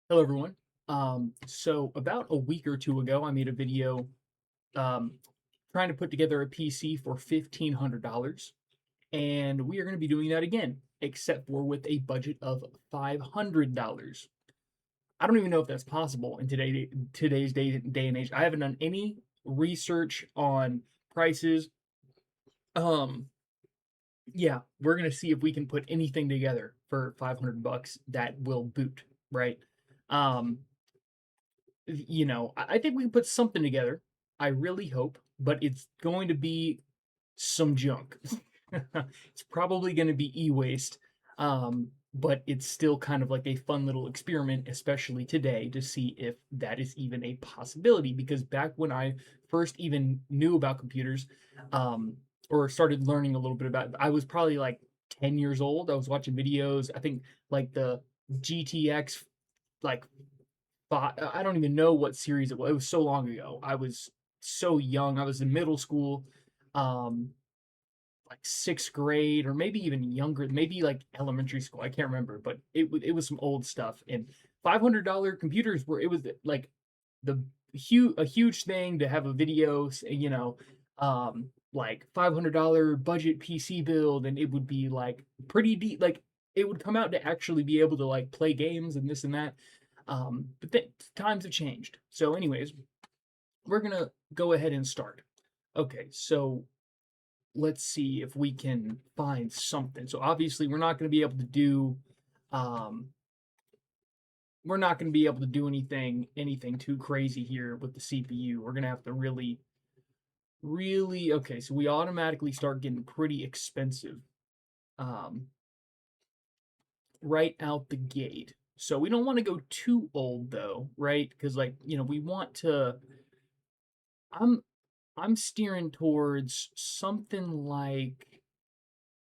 Hello, everyone. So about a week or two ago, I made a video um, trying to put together a PC for $1,500, and we are going to be doing that again, except for with a budget of $500. I don't even know if that's possible in today's day and age. I haven't done any research on prices. Um, yeah, we're gonna see if we can put anything together for $500 that will boot, right? Um, I think we can put something together. I really hope, but it's going to be some junk. It's probably going to be e-waste, but it's still kind of like a fun little experiment, especially today, to see if that is even a possibility. Because back when I first even knew about computers, um, or started learning a little bit about, I was probably like 10 years old. I was watching videos. I think like the GTX like I don't even know what series it was. It was so long ago. I was so young. I was in middle school, um, like sixth grade, or maybe even younger, maybe like elementary school. I can't remember, but it was some old stuff. And $500 computers were it was like the a huge thing to have a video, like $500 budget PC build, and it would be like pretty deep. Like it would come out to actually be able to like play games and this and that. But times have changed. So, anyways, we're gonna go ahead and start. Okay, so let's see if we can find something. So obviously, um, we're not gonna be able to do anything too crazy here with the CPU. We're gonna have to really. Okay. So we automatically start getting pretty expensive, um, right out the gate. So we don't want to go too old though, right? Because we want to. I'm I'm steering towards something like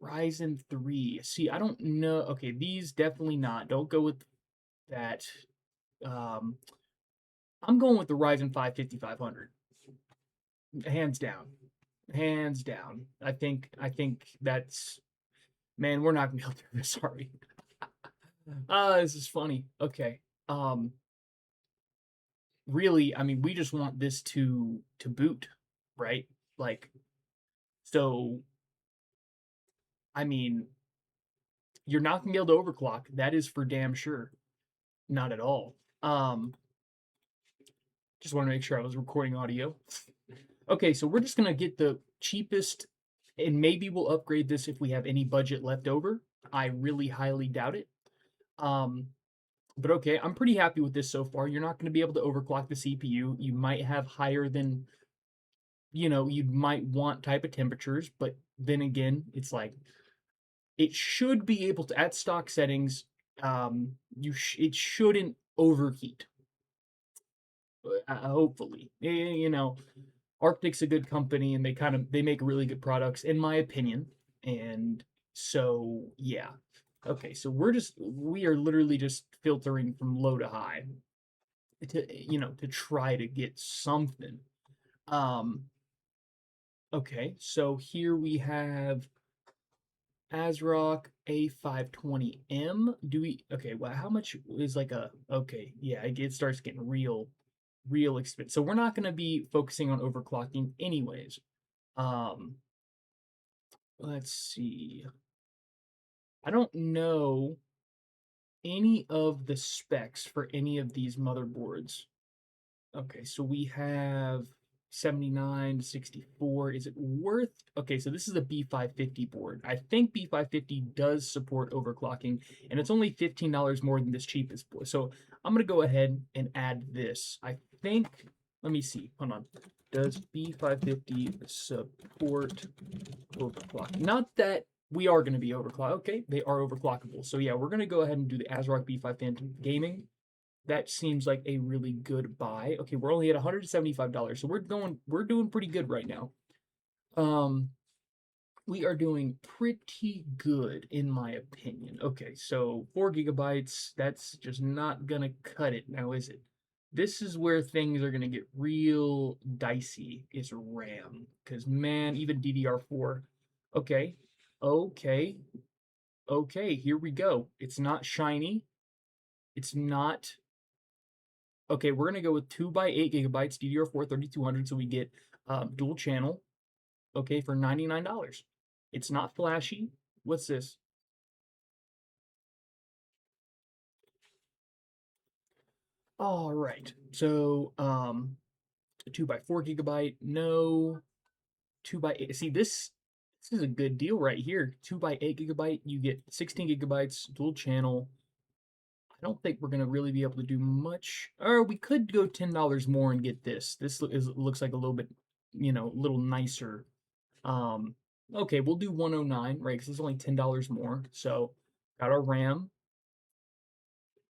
Ryzen 3. See, I don't know. Okay, these definitely not. Don't go with that. Um, I'm going with the Ryzen 5 5500. Hands down. Hands down. I think that's man, we're not gonna be able to do this, sorry. This is funny. Okay. Um, really, I mean, we just want this to boot, right? Like, so I mean, you're not gonna be able to overclock. That is for damn sure. Not at all. Um, just want to make sure I was recording audio. Okay, so we're just gonna get the cheapest, and maybe we'll upgrade this if we have any budget left over. I really highly doubt it. Um, but okay, I'm pretty happy with this so far. You're not gonna be able to overclock the CPU. You might have higher than you might want type of temperatures, but then again, it's like it should be able to at stock settings. It shouldn't overheat. Hopefully, Arctic's a good company, and they make really good products, in my opinion. And so, yeah. Okay, so we are literally just filtering from low to high to try to get something. Um, okay, so here we have ASRock A520M. Do we okay, well, how much is like a okay, yeah, it starts getting real expensive. So we're not going to be focusing on overclocking anyways. Um, let's see. I don't know any of the specs for any of these motherboards. Okay, so we have 79 to 64. Is it worth? Okay, so this is a B550 board. I think B550 does support overclocking, and it's only $15 more than this cheapest board. So I'm gonna go ahead and add this. I think, let me see. Hold on. Does B550 support overclock? Not that we are going to be overclocked. Okay, they are overclockable. So yeah, we're going to go ahead and do the ASRock B5 Phantom Gaming. That seems like a really good buy. Okay, we're only at $175, so we're doing pretty good right now. Um, we are doing pretty good in my opinion. Okay, so 4 gigabytes, that's just not gonna cut it now, is it? This is where things are gonna get real dicey, is RAM. Because man, even DDR4. Okay, okay, okay, here we go. It's not shiny. It's not. Okay, we're gonna go with 2 by 8 gigabytes DDR4 3200, so we get dual channel. Okay, for $99. It's not flashy. What's this? All right. So 2 by 4 gigabyte. No. 2 by 8. See, this is a good deal right here. 2 by 8 gigabyte. You get 16 gigabytes dual channel. I don't think we're gonna really be able to do much. Or we could go $10 more and get this. Looks like a little bit, a little nicer. Um, okay, we'll do 109, right? Because it's only $10 more. So got our RAM.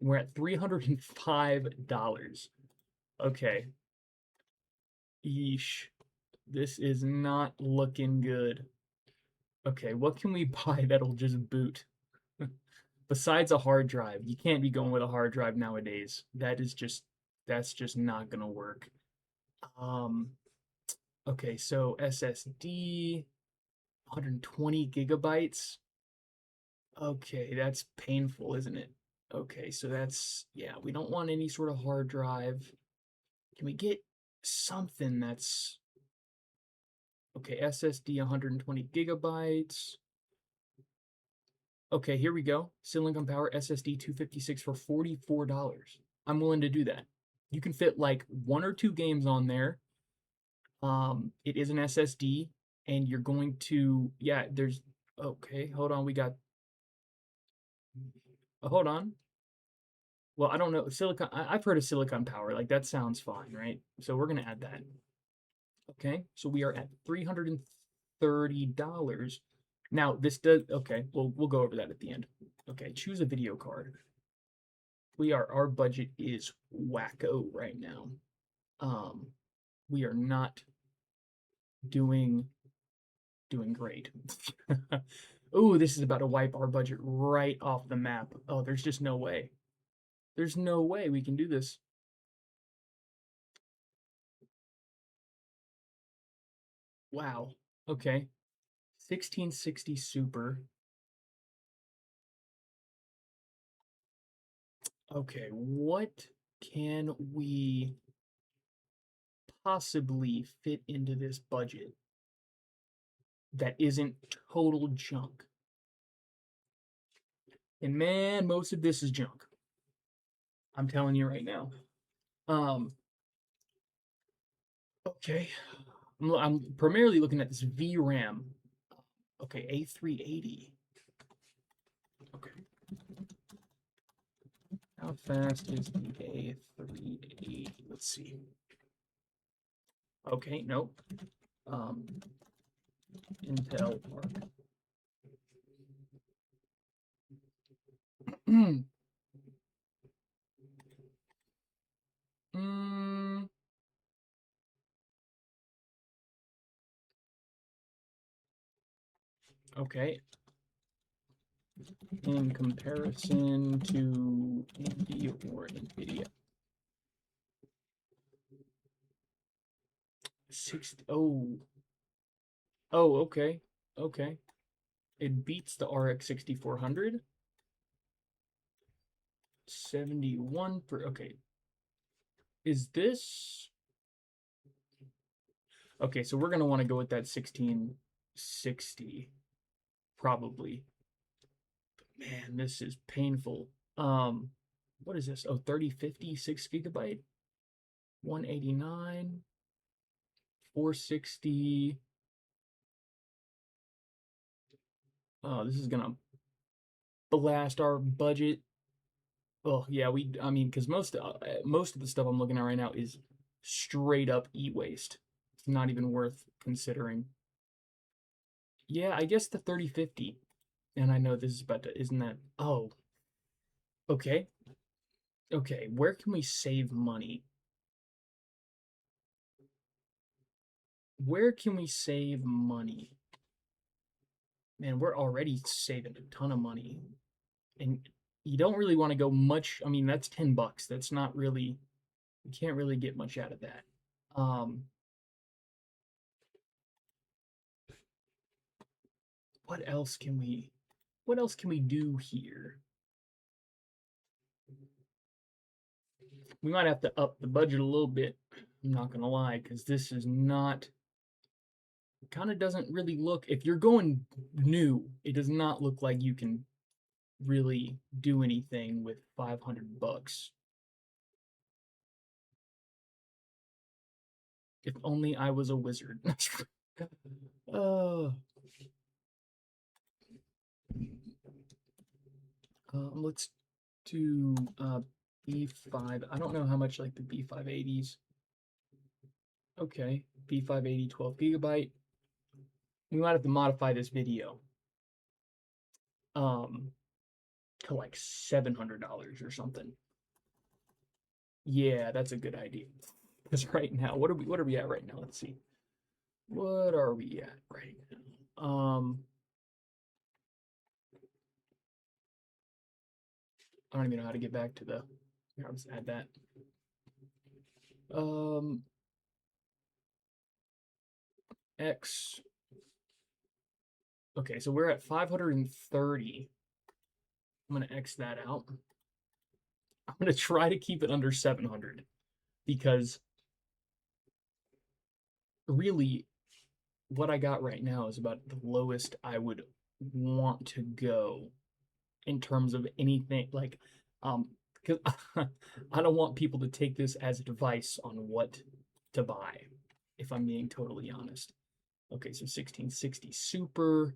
We're at $305. Okay. Yeesh. This is not looking good. Okay, what can we buy that'll just boot? Besides a hard drive. You can't be going with a hard drive nowadays. That's just not gonna work. Um, okay, so SSD, 120 gigabytes. Okay, that's painful, isn't it? Okay, so yeah, we don't want any sort of hard drive. Can we get something that's, okay, SSD 120 gigabytes. Okay, here we go. Silicon Power SSD 256 for $44. I'm willing to do that. You can fit like 1 or 2 games on there. It is an SSD, and you're going to, yeah, okay, hold on, hold on. Well, I don't know, I've heard of Silicon Power, like that sounds fine, right? So we're gonna add that. Okay, so we are at $330. Now this does, okay, we'll go over that at the end. Okay, choose a video card. Our budget is wacko right now. We are not doing great. Ooh, this is about to wipe our budget right off the map. Oh, there's just no way. There's no way we can do this. Wow. Okay. 1660 Super. Okay, what can we possibly fit into this budget that isn't total junk? And man, most of this is junk. I'm telling you right now. Um, okay. I'm primarily looking at this VRAM. Okay, A380. Okay. How fast is the A380? Let's see. Okay, nope. Intel Arc. mm, okay. In comparison to AMD or NVIDIA. Oh, okay. Okay. It beats the RX 6400. 71 per, okay. Is this, okay, so we're gonna want to go with that 1660, probably. Man, this is painful. What is this? Oh, 3050, 6 GB, 189, 460. Oh, this is gonna blast our budget. Oh yeah, I mean, because most of the stuff I'm looking at right now is straight up e-waste. It's not even worth considering. Yeah, I guess the 3050. And I know this is about to, isn't that? Oh, okay. Okay, where can we save money? Where can we save money? Man, we're already saving a ton of money. And you don't really want to go much. I mean, that's $10. That's not really, you can't really get much out of that. Um, what else can we do here? We might have to up the budget a little bit. I'm not gonna lie, because this is not, kind of doesn't really look, if you're going new, it does not look like you can really do anything with 500 bucks. If only I was a wizard. uh, let's do B5. I don't know how much like the B580s. Okay, B580 12 gigabyte. We might have to modify this video to like $700 or something. Yeah, that's a good idea. Because right now, what are we at right now? Let's see. What are we at right now? I don't even know how to get back to the, here, I'll just add that. X. Okay, so we're at 530. I'm gonna X that out. I'm gonna try to keep it under 700 because really what I got right now is about the lowest I would want to go in terms of anything like because I don't want people to take this as advice on what to buy, if I'm being totally honest. Okay, so 1660 Super.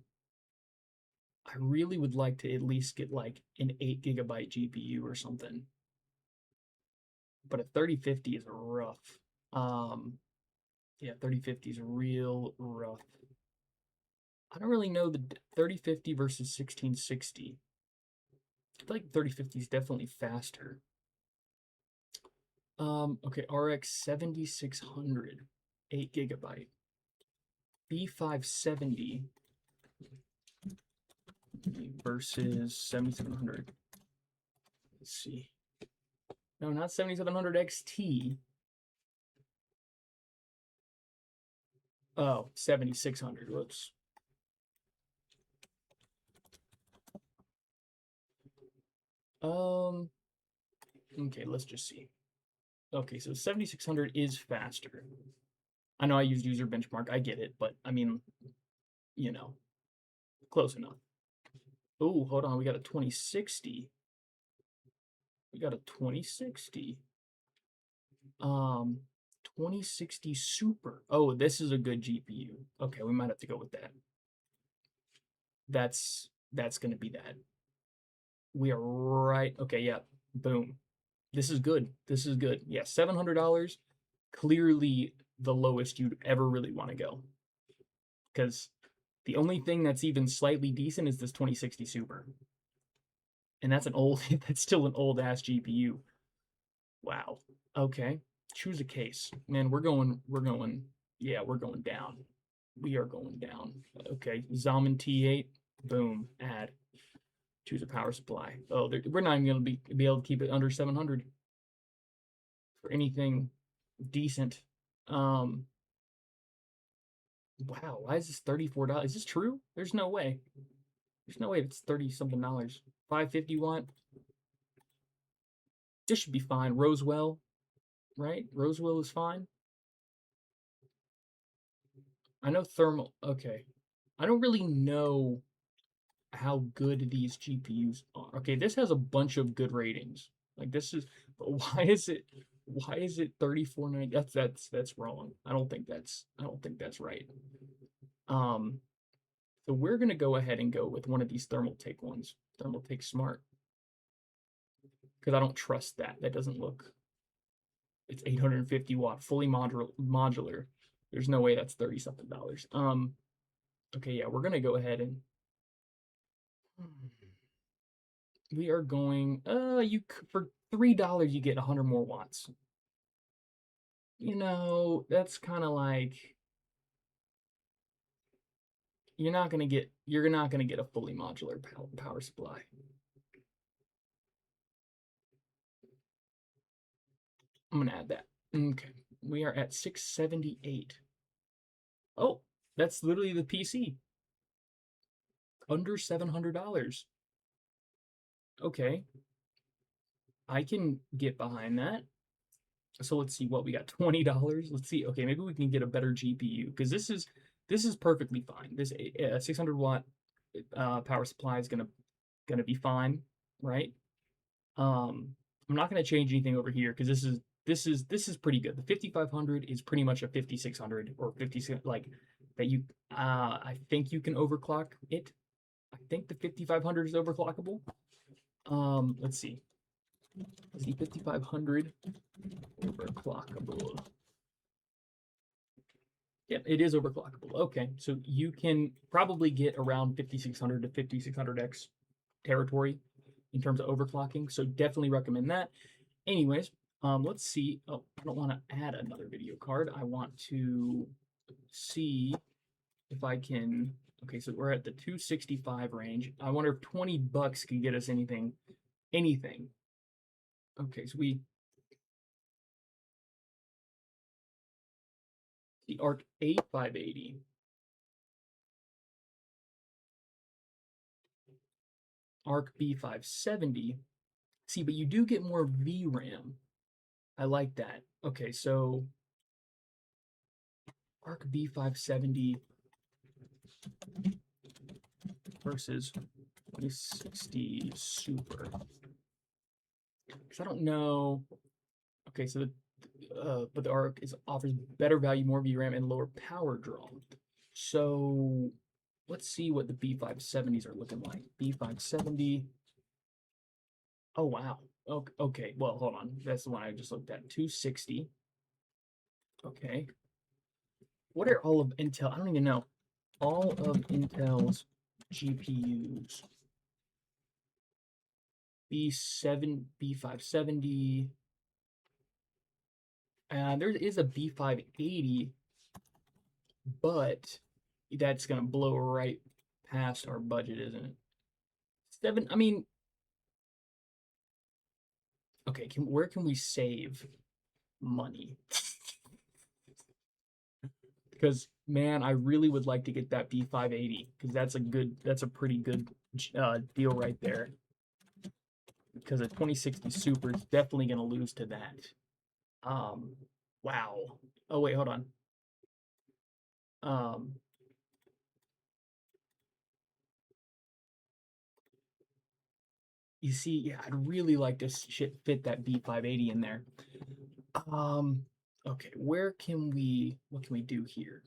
I really would like to at least get like an 8 gigabyte GPU or something. But a 3050 is rough. Yeah, 3050 is real rough. I don't really know the 3050 versus 1660. I feel like 3050 is definitely faster. Okay, RX 7600, 8 gigabyte. B570 versus 7700. Let's see. No, not 7700 XT. Oh, 7600. Whoops. Okay, let's just see. Okay, so 7600 is faster. I know I used user benchmark, I get it, but I mean, you know, close enough. Oh, hold on, we got a 2060. We got a 2060. 2060 Super. Oh, this is a good GPU. Okay, we might have to go with that. That's gonna be that. We are right. Okay, yeah. Boom. This is good. This is good. Yeah, $700. Clearly the lowest you'd ever really want to go. Because the only thing that's even slightly decent is this 2060 Super. And that's an old, that's still an old ass GPU. Wow. Okay. Choose a case. Man, yeah, we're going down. We are going down. Okay. Xiamen T8. Boom. Add. Choose a power supply. Oh, we're not even going to be able to keep it under 700 for anything decent. Wow, why is this $34? Is this true? There's no way. There's no way it's 30 something dollars. 550 watt. This should be fine. Rosewell, right? Rosewell is fine. I know thermal. Okay. I don't really know how good these GPUs are. Okay, this has a bunch of good ratings. Like this is, but why is it 3490? That's wrong. I don't think that's right. So we're gonna go ahead and go with one of these Thermaltake ones. Thermaltake Smart. Because I don't trust that. That doesn't look, it's 850 watt, fully modular. There's no way that's 30 something dollars. Okay, yeah, we're gonna go ahead and we are going for $3 you get 100 more watts. You know, that's kind of like you're not gonna get a fully modular power supply. I'm gonna add that. Okay, we are at 678. Oh, that's literally the PC. Under $700. Okay, I can get behind that. So let's see what we got. $20. Let's see. Okay, maybe we can get a better GPU because this is perfectly fine. This 600 watt power supply is gonna be fine, right? I'm not gonna change anything over here because this is pretty good. The 5500 is pretty much a 5600 or 56 like that you I think you can overclock it. I think the 5500 is overclockable. Let's see. Is the 5500 overclockable? Yep, it is overclockable. Okay, so you can probably get around 5600 to 5600X territory in terms of overclocking. So definitely recommend that. Anyways, let's see. Oh, I don't want to add another video card. I want to see if I can. Okay, so we're at the 265 range. I wonder if 20 bucks can get us anything. Anything. Okay, so the ARC 8580. ARC B570. See, but you do get more VRAM. I like that. Okay, so ARC B570 versus 2060 Super. Because I don't know. Okay, so but the ARC offers better value, more VRAM, and lower power draw. So let's see what the B570s are looking like. B570. Oh wow. Okay. Well, hold on. That's the one I just looked at. 260. Okay. What are all of Intel? I don't even know. All of Intel's GPUs. B570. There is a B580, but that's gonna blow right past our budget, isn't it? I mean, okay. Where can we save money? Because man, I really would like to get that B580 because that's a pretty good deal right there. Because a 2060 Super is definitely gonna lose to that. Wow. Oh wait, hold on. Um, you see, yeah, I'd really like to fit that B580 in there. Okay, what can we do here?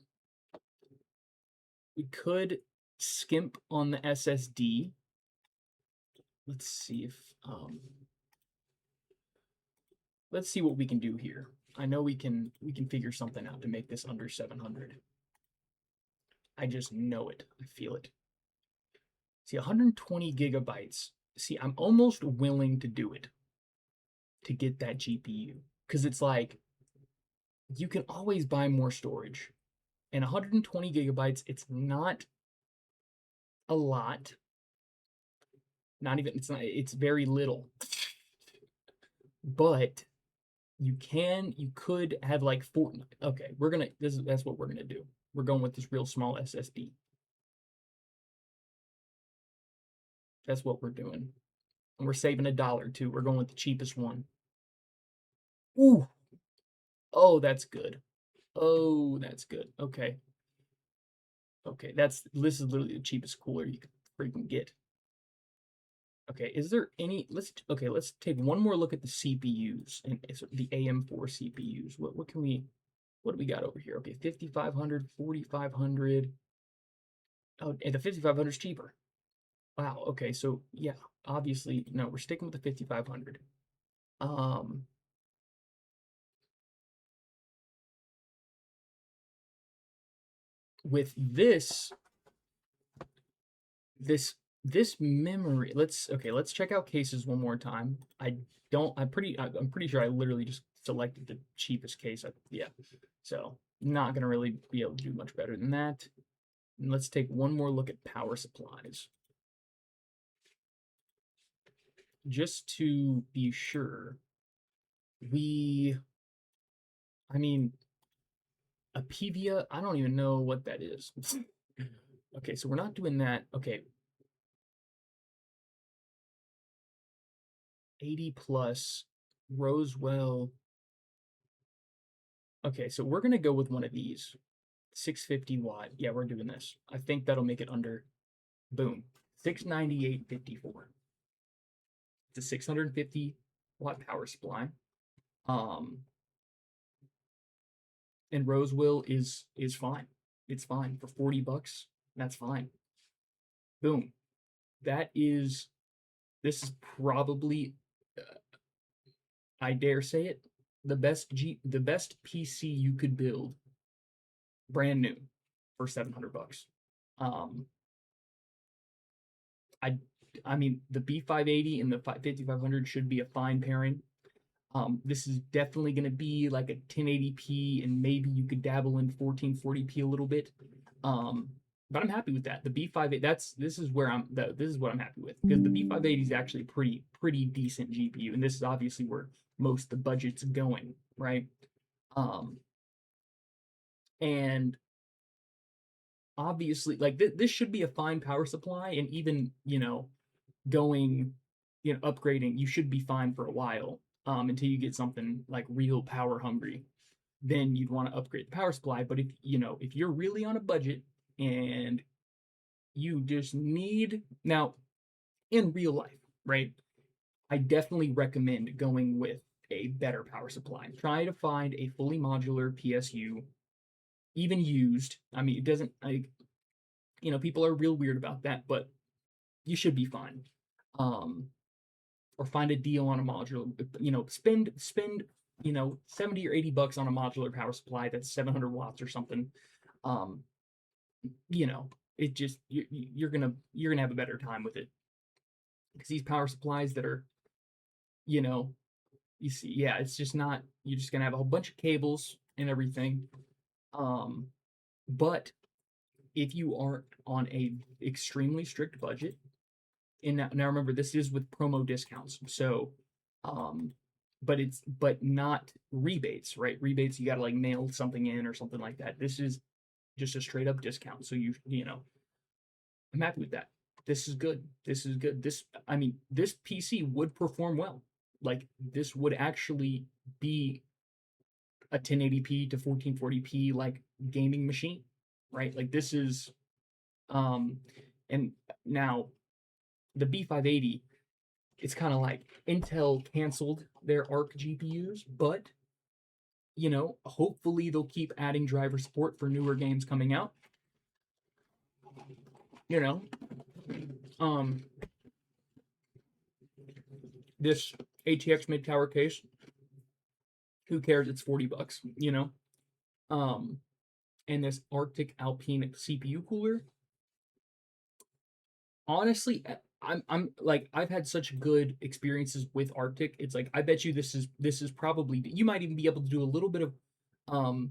We could skimp on the SSD. Let's see if, let's see what we can do here. I know we can figure something out to make this under 700. I just know it. I feel it. See, 120 gigabytes. See, I'm almost willing to do it to get that GPU because it's like you can always buy more storage. And 120 gigabytes, it's not a lot. Not even, it's very little. But you could have like four. Okay, that's what we're gonna do. We're going with this real small SSD. That's what we're doing. And we're saving $1 too. We're going with the cheapest one. Ooh. Oh, that's good. Oh, that's good. Okay. Okay, this is literally the cheapest cooler you could freaking get. Okay, is there any let's take one more look at the CPUs and the AM4 CPUs. What do we got over here? Okay, 5500, 4500. Oh, and the 5500 is cheaper. Wow, okay, so yeah, obviously no, we're sticking with the 5500. With this memory, let's check out cases one more time. I'm pretty sure I literally just selected the cheapest case. Yeah, so not gonna really be able to do much better than that. And let's take one more look at power supplies, just to be sure. I mean, a Pevia. I don't even know what that is. Okay, so we're not doing that. Okay, 80 plus Rosewell Okay, so we're gonna go with one of these. 650 watt. Yeah, we're doing this. I think that'll make it under. Boom. 698.54. It's a 650 watt power supply. Um, and Roseville is fine. It's fine for 40 bucks. That's fine. Boom. That is this is probably I dare say it, the best PC you could build brand new for 700 bucks. Um I I mean the B580 and the 5500 should be a fine pairing. This is definitely going to be like a 1080p, and maybe you could dabble in 1440p a little bit. Um, but I'm happy with that. The B58, this is where this is what I'm happy with, because the B580 is actually pretty decent GPU, and this is obviously where most of the budget's going, right? Um, and obviously, like this should be a fine power supply, and even going, upgrading, you should be fine for a while, until you get something like real power hungry. Then you'd want to upgrade the power supply. But if you're really on a budget and you just need now in real life, right? I definitely recommend going with a better power supply. Try to find a fully modular PSU, even used. I mean, it doesn't like people are real weird about that, but you should be fine. Or find a deal on a modular. Spend 70 or 80 bucks on a modular power supply that's 700 watts or something. Um, it just you're gonna have a better time with it, because these power supplies that are you know you see, yeah, it's just not. You're just gonna have a whole bunch of cables and everything. Um, but if you aren't on a extremely strict budget, and now remember, this is with promo discounts, so um but not rebates, right? Rebates, you got to like mail something in or something like that. This is just a straight up discount, so I'm happy with that. This is good. This is good. I mean, this PC would perform well. Like, this would actually be a 1080p to 1440p like gaming machine, right? Like, this is and now the B580, it's kind of like Intel canceled their Arc GPUs, but hopefully they'll keep adding driver support for newer games coming out. You know, um, this ATX mid tower case, who cares? It's 40 bucks. Um, and this Arctic Alpine CPU cooler. Honestly, I'm like, I've had such good experiences with Arctic. It's like, I bet you this is probably, you might even be able to do a little bit of um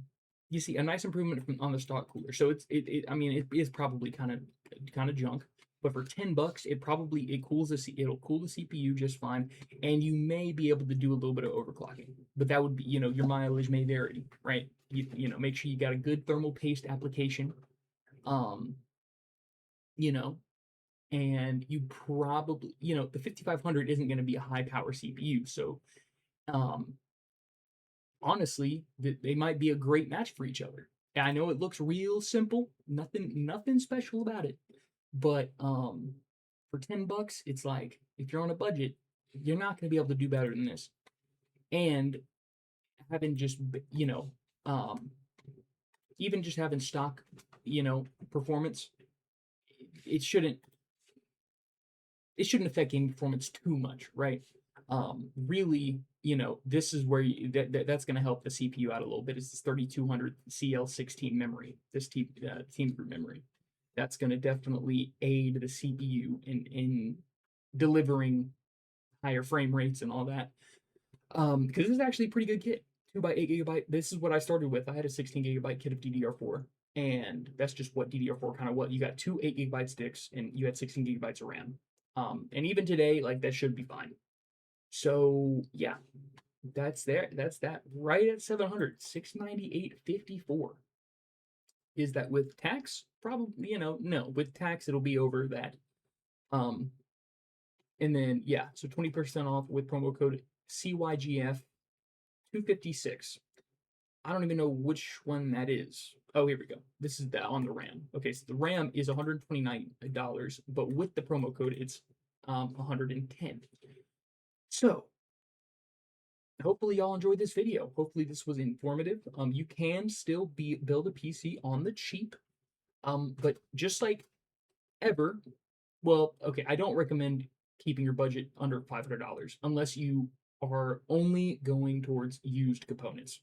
you see a nice improvement on the stock cooler. So I mean, it is probably kind of junk, but for 10 bucks it'll cool the CPU just fine, and you may be able to do a little bit of overclocking. But that would be, your mileage may vary, right? Make sure you got a good thermal paste application. Um, you know, and you probably, the 5500 isn't going to be a high power CPU. So, um, honestly, they might be a great match for each other. I know it looks real simple, nothing special about it, but for 10 bucks, it's like, if you're on a budget, you're not going to be able to do better than this. And having just, um, even just having stock, performance, it shouldn't affect game performance too much, right? Really, this is where that's going to help the CPU out a little bit. Is this 3200 CL16 memory, this team group memory? That's going to definitely aid the CPU in delivering higher frame rates and all that. Because this is actually a pretty good kit, 2x8 GB. This is what I started with. I had a 16 GB kit of DDR4, and that's just what DDR4 kind of what you got, two 8 GB sticks, and you had 16 GB of RAM. And even today, like, that should be fine. So yeah, that's that right at 700, 698.54. Is that with tax? Probably, no. With tax, it'll be over that. Um, and then yeah, so 20% off with promo code CYGF 256. I don't even know which one that is. Oh, here we go. This is the on the RAM. Okay, so the RAM is $129, but with the promo code, it's 110. So hopefully y'all enjoyed this video. Hopefully this was informative. You can still build a PC on the cheap. But just like ever, well, okay, I don't recommend keeping your budget under $500 unless you are only going towards used components.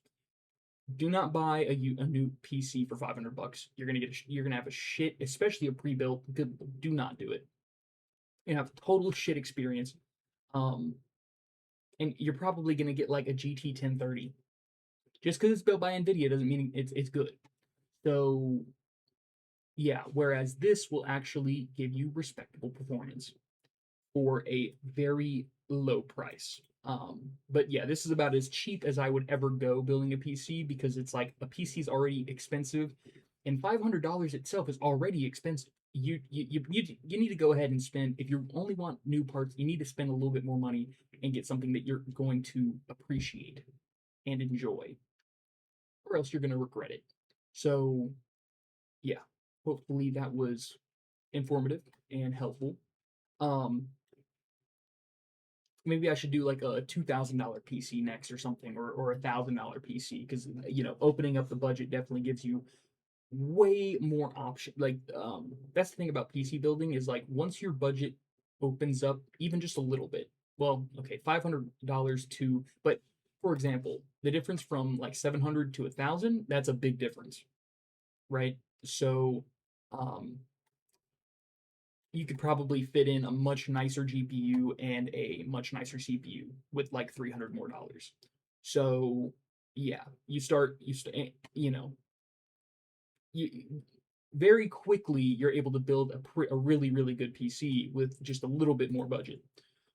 Do not buy a new PC for $500. You're gonna have a shit, especially a pre-built. Good, do not do it. You have total shit experience. Um, and you're probably gonna get like a GT 1030. Just because it's built by Nvidia doesn't mean it's good. So yeah, whereas this will actually give you respectable performance for a very low price. But yeah, this is about as cheap as I would ever go building a PC because it's like a PC is already expensive, and $500 itself is already expensive. You need to go ahead and spend if you only want new parts. You need to spend a little bit more money and get something that you're going to appreciate and enjoy, or else you're going to regret it. So yeah, hopefully that was informative and helpful. Um, Maybe I should do like a $2,000 PC next or something, or $1,000 PC because opening up the budget definitely gives you way more option. Like that's the thing about PC building is like once your budget opens up even just a little bit. Well, okay, $500 to, but for example, the difference from like 700 to 1,000, that's a big difference, right? So, um, you could probably fit in a much nicer GPU and a much nicer CPU with like $300 more. So yeah, you know, you very quickly you're able to build a really really good PC with just a little bit more budget.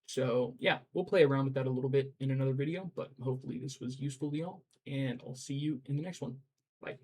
So yeah, we'll play around with that a little bit in another video, but hopefully this was useful to y'all, and I'll see you in the next one. Bye.